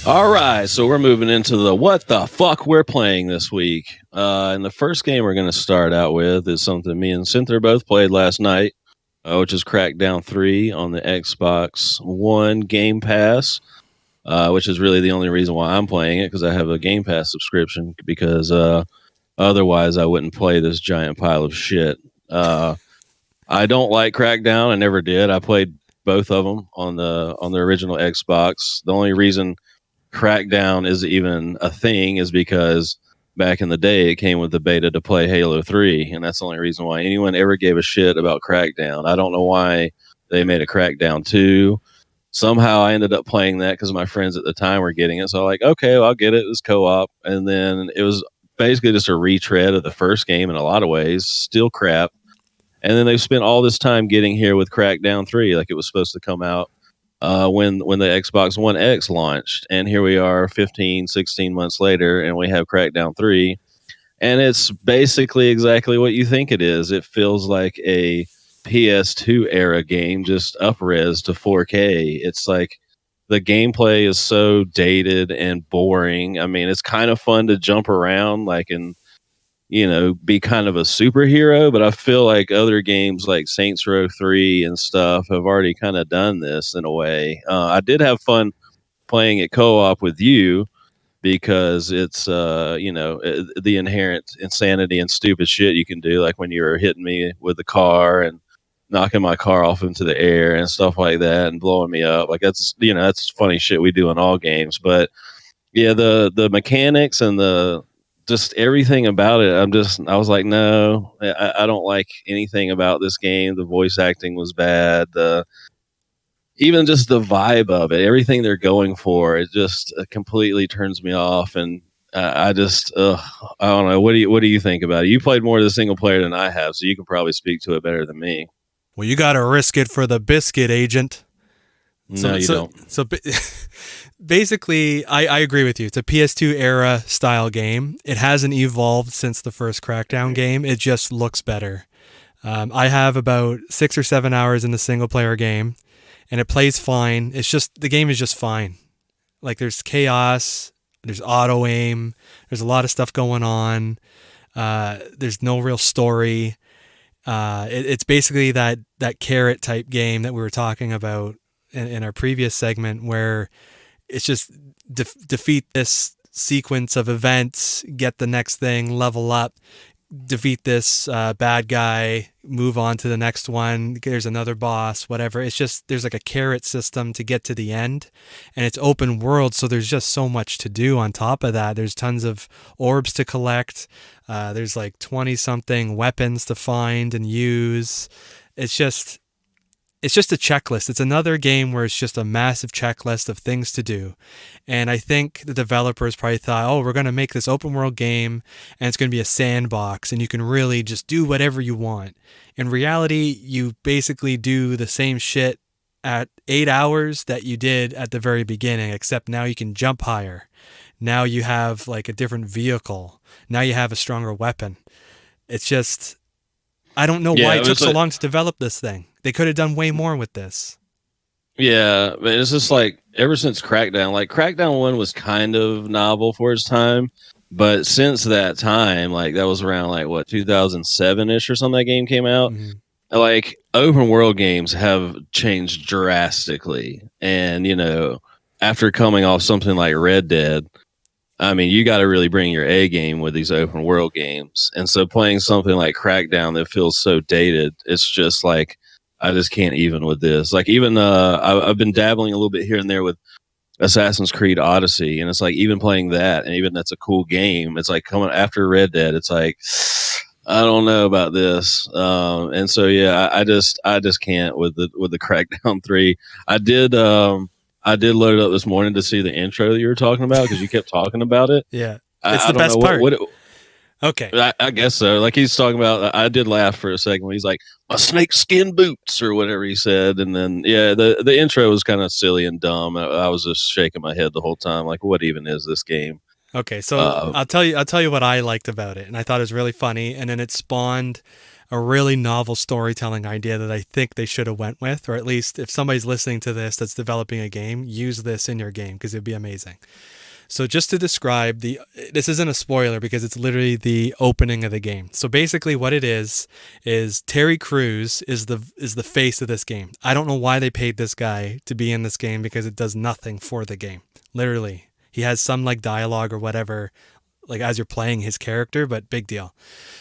All right, so we're moving into the what the fuck we're playing this week. And the first game we're going to start out with is something me and Cynthia both played last night, which is Crackdown 3 on the Xbox One Game Pass, which is really the only reason why I'm playing it, because I have a Game Pass subscription, because otherwise I wouldn't play this giant pile of shit. I don't like Crackdown. I never did. I played both of them on the original Xbox. The only reason Crackdown is even a thing is because back in the day it came with the beta to play Halo 3, and that's the only reason why anyone ever gave a shit about Crackdown. I don't know why they made a Crackdown 2. Somehow I ended up playing that because my friends at the time were getting it, so I'm like, okay, well, I'll get it. It was co-op, and then it was basically just a retread of the first game in a lot of ways, still crap. And then they spent all this time getting here with Crackdown 3, like it was supposed to come out when the Xbox One X launched. And here we are 15, 16 months later, and we have Crackdown 3. And it's basically exactly what you think it is. It feels like a PS2 era game, just up-res to 4K. It's like the gameplay is so dated and boring. I mean, it's kind of fun to jump around, like in be kind of a superhero, but I feel like other games like Saints Row 3 and stuff have already kind of done this in a way. I did have fun playing it co-op with you because it's, the inherent insanity and stupid shit you can do, like when you were hitting me with the car and knocking my car off into the air and stuff like that and blowing me up. Like that's funny shit we do in all games. But yeah, the mechanics and the just everything about it, I was like, no, I don't like anything about this game. The voice acting was bad. Even just the vibe of it, everything they're going for, it just completely turns me off. And I don't know. What do you think about it? You played more of the single player than I have, so you can probably speak to it better than me. Well, you got to risk it for the biscuit, agent. No, you don't. So basically, I agree with you. It's a PS2 era style game. It hasn't evolved since the first Crackdown game. It just looks better. I have about 6 or 7 hours in the single player game, and it plays fine. It's just the game is just fine. Like there's chaos, there's auto aim, there's a lot of stuff going on. There's no real story. It's basically that carrot type game that we were talking about in our previous segment, where it's just defeat this sequence of events, get the next thing, level up, defeat this bad guy, move on to the next one, there's another boss, whatever. It's just there's like a carrot system to get to the end, and it's open world, so there's just so much to do on top of that. There's tons of orbs to collect. There's like 20 something weapons to find and use. It's just a checklist. It's another game where it's just a massive checklist of things to do. And I think the developers probably thought, oh, we're going to make this open world game and it's going to be a sandbox and you can really just do whatever you want. In reality, you basically do the same shit at 8 hours that you did at the very beginning, except now you can jump higher. Now you have like a different vehicle. Now you have a stronger weapon. It's just, I don't know why it took so long to develop this thing. They could have done way more with this. Yeah, but it's just like ever since Crackdown, like Crackdown 1 was kind of novel for its time, but since that time, like that was around like what 2007-ish or something that game came out. Mm-hmm. Like open world games have changed drastically. And after coming off something like Red Dead, I mean, you got to really bring your A game with these open world games. And so playing something like Crackdown that feels so dated, it's just like I just can't even with this. Like even I've been dabbling a little bit here and there with Assassin's Creed Odyssey, and it's like even playing that, and even that's a cool game. It's like coming after Red Dead. It's like I don't know about this, and so yeah, I just can't with the Crackdown 3. I did load it up this morning to see the intro that you were talking about because you kept talking about it. Yeah, it's the best part. Okay. I guess so. Like he's talking about, I did laugh for a second when he's like, my snake skin boots or whatever he said. And then, yeah, the intro was kind of silly and dumb. I was just shaking my head the whole time. Like, what even is this game? Okay. So I'll tell you what I liked about it. And I thought it was really funny. And then it spawned a really novel storytelling idea that I think they should have went with, or at least if somebody's listening to this that's developing a game, use this in your game because it'd be amazing. So just to describe this isn't a spoiler because it's literally the opening of the game. So basically what it is Terry Crews is the face of this game. I don't know why they paid this guy to be in this game because it does nothing for the game. Literally. He has some like dialogue or whatever, like as you're playing his character, but big deal.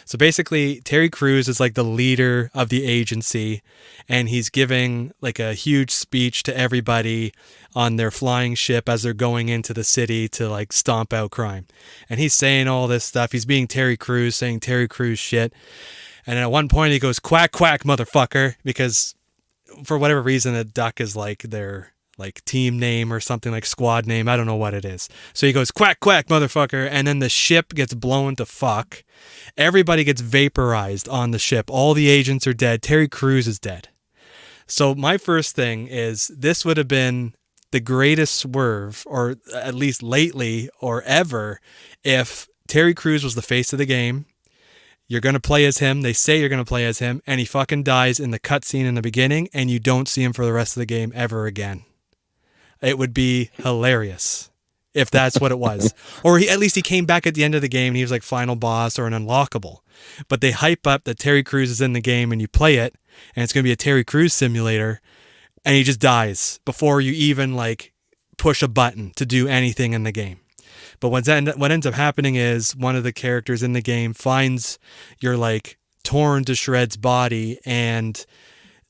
So basically Terry Crews is like the leader of the agency, and he's giving like a huge speech to everybody on their flying ship as they're going into the city to like stomp out crime. And he's saying all this stuff. He's being Terry Crews, saying Terry Crews shit. And at one point he goes, "Quack, quack, motherfucker," because for whatever reason a duck is like their like team name or something, like squad name. I don't know what it is. So he goes, "Quack, quack, motherfucker." And then the ship gets blown to fuck. Everybody gets vaporized on the ship. All the agents are dead. Terry Crews is dead. So my first thing is this would have been the greatest swerve, or at least lately or ever, if Terry Crews was the face of the game. You're going to play as him. They say you're going to play as him, and he fucking dies in the cutscene in the beginning, and you don't see him for the rest of the game ever again. It would be hilarious if that's what it was. Or at least he came back at the end of the game and he was like final boss or an unlockable. But they hype up that Terry Crews is in the game and you play it and it's going to be a Terry Crews simulator, and he just dies before you even like push a button to do anything in the game. But what ends up happening is one of the characters in the game finds your like torn to shreds body and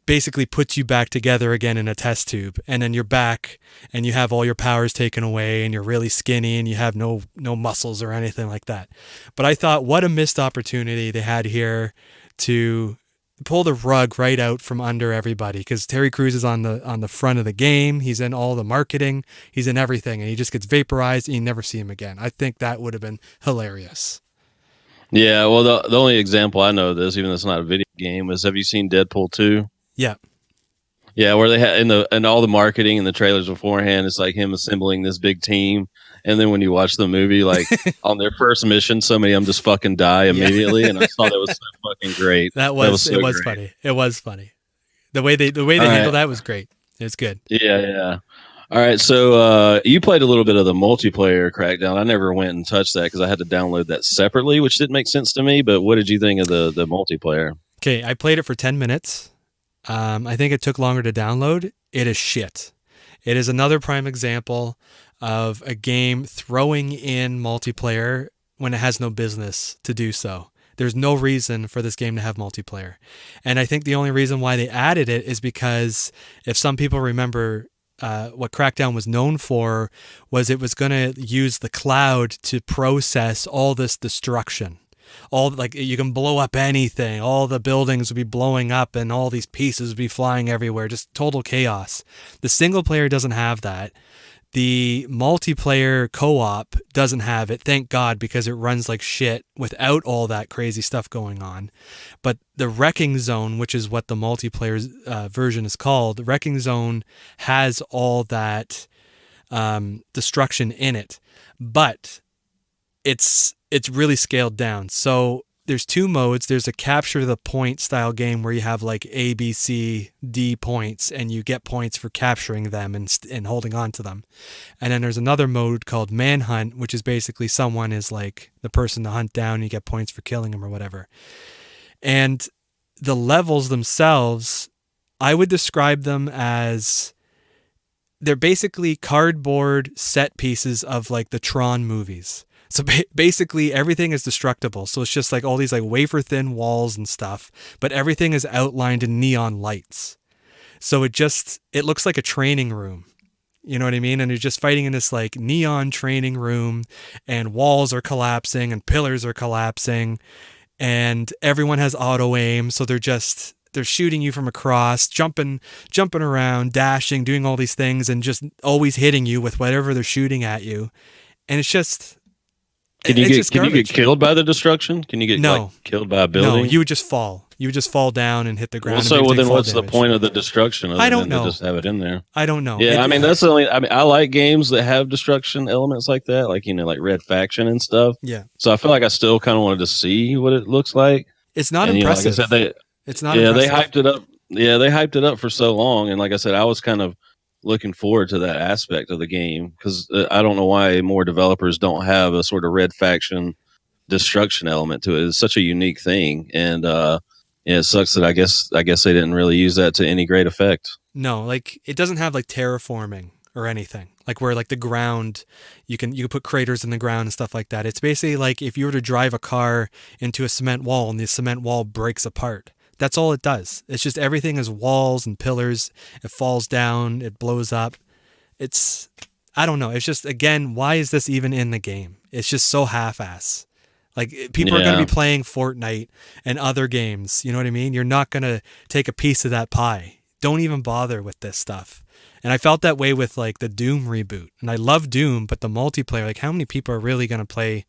basically puts you back together again in a test tube, and then you're back and you have all your powers taken away and you're really skinny and you have no muscles or anything like that. But I thought, what a missed opportunity they had here to pull the rug right out from under everybody, because Terry Crews is on the front of the game. He's in all the marketing, he's in everything, and he just gets vaporized and you never see him again. I think that would have been hilarious. Yeah, well, the only example I know of this, even though it's not a video game, is, have you seen Deadpool 2? Yeah. Yeah, where they had in all the marketing and the trailers beforehand, it's like him assembling this big team, and then when you watch the movie, like on their first mission, so many of them just fucking die immediately, and I thought that was so fucking great. It was funny. It was funny. The way they handled that was great. It's good. Yeah. All right, so you played a little bit of the multiplayer Crackdown. I never went and touched that because I had to download that separately, which didn't make sense to me. But what did you think of the multiplayer? Okay, I played it for 10 minutes. I think it took longer to download. It is shit. It is another prime example of a game throwing in multiplayer when it has no business to do so. There's no reason for this game to have multiplayer. And I think the only reason why they added it is because, if some people remember, what Crackdown was known for was it was going to use the cloud to process all this destruction. All like you can blow up anything, all the buildings would be blowing up and all these pieces would be flying everywhere, just total chaos. The single player doesn't have that. The multiplayer co-op doesn't have it, thank God, because it runs like shit without all that crazy stuff going on. But the Wrecking Zone, which is what the multiplayer version is called, the Wrecking Zone has all that destruction in it. But it's really scaled down. So there's two modes. There's a capture the point style game where you have like A, B, C, D points, and you get points for capturing them and holding on to them. And then there's another mode called manhunt, which is basically someone is like the person to hunt down, and you get points for killing them or whatever. And the levels themselves, I would describe them as, they're basically cardboard set pieces of like the Tron movies. So basically everything is destructible. So it's just like all these like wafer thin walls and stuff, but everything is outlined in neon lights. So it looks like a training room. You know what I mean? And you're just fighting in this like neon training room, and walls are collapsing and pillars are collapsing, and everyone has auto aim. So they're shooting you from across, jumping around, dashing, doing all these things, and just always hitting you with whatever they're shooting at you. And it's just... Can you get killed by the destruction? Can you get killed by a building? No, you would just fall. You would just fall down and hit the ground. Then what's the point of the destruction? I don't know. To just have it in there. I don't know. Yeah, that's the only. I like games that have destruction elements like that, like like Red Faction and stuff. Yeah. So I feel like I still kind of wanted to see what it looks like. It's not And like I said, impressive. It's not they impressive. hyped it up. Yeah, they hyped it up for so long, and like I said, I was kind of looking forward to that aspect of the game because I don't know why more developers don't have a sort of red faction destruction element to it. It's such a unique thing, and yeah, it sucks that I guess they didn't really use that to any great effect. No, like it doesn't have like terraforming or anything. Like where like the ground you can put craters in the ground and stuff like that. It's basically like if you were to drive a car into a cement wall and the cement wall breaks apart. That's all it does. It's just everything is walls and pillars. It falls down, it blows up. It's I don't know. It's just again, why is this even in the game? It's just so half-ass. Like people are going to Yeah, be playing Fortnite and other games. You know what I mean? You're not going to take a piece of that pie. Don't even bother with this stuff. And I felt that way with like the Doom reboot. And I love Doom, but the multiplayer, like how many people are really going to play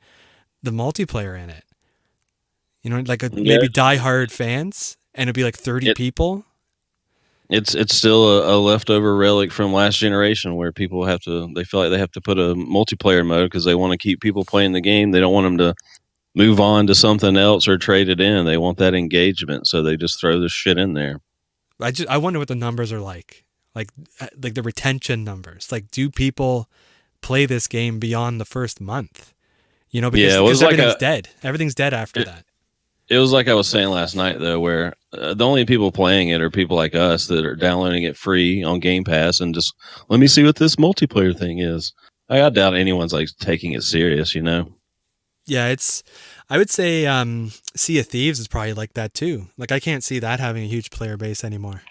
the multiplayer in it? You know, like yeah. maybe diehard fans and it'd be like 30 It people. it's still a leftover relic from last generation where people have to they feel like they have to put a multiplayer mode because they want to keep people playing the game. They don't want them to move on to something else or trade it in. They want that engagement, so they just throw this shit in there. I wonder what the numbers are like. Like the retention numbers. Like do people play this game beyond the first month? You know, Yeah, because everything's dead. Everything's dead after it, that. it was like I was saying last night though, where the only people playing it are people like us that are downloading it free on Game Pass and just let me see what this multiplayer thing is. I doubt anyone's like taking it serious, you know. Yeah, it's I would say Sea of Thieves is probably like that too. Like I can't see that having a huge player base anymore.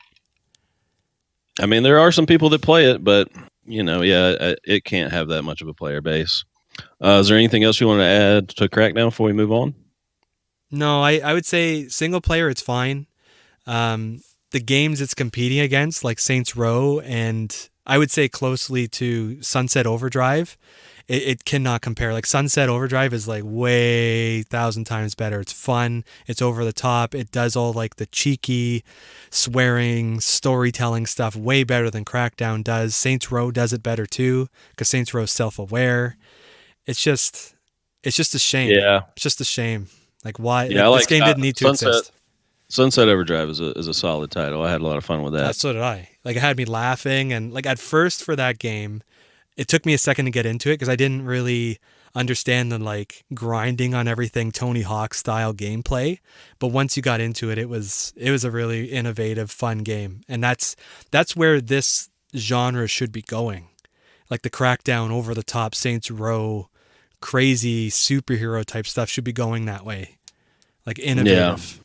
I mean, there are some people that play it, but you know, yeah, it can't have that much of a player base. Is there anything else you want to add to Crackdown before we move on? No, I would say single player it's fine. The games it's competing against, like Saints Row and I would say closely to Sunset Overdrive, it cannot compare. Like Sunset Overdrive is like way thousand times better. It's fun. It's over the top. It does all like the cheeky swearing, storytelling stuff way better than Crackdown does. Saints Row does it better too because Saints Row is self-aware. It's just, it's just a shame. Yeah, It's just a shame. Like why? yeah, I Like this like game didn't need to Sunset. exist. Sunset Overdrive is a solid title. I had a lot of fun with that. So did I. Like it had me laughing and like at first for that game, it took me a second to get into it because I didn't really understand the like grinding on everything Tony Hawk style gameplay. But once you got into it, it was a really innovative, fun game. And that's where this genre should be going. Like the Crackdown over the top Saints Row crazy superhero type stuff should be going that way. Like Yeah, innovative.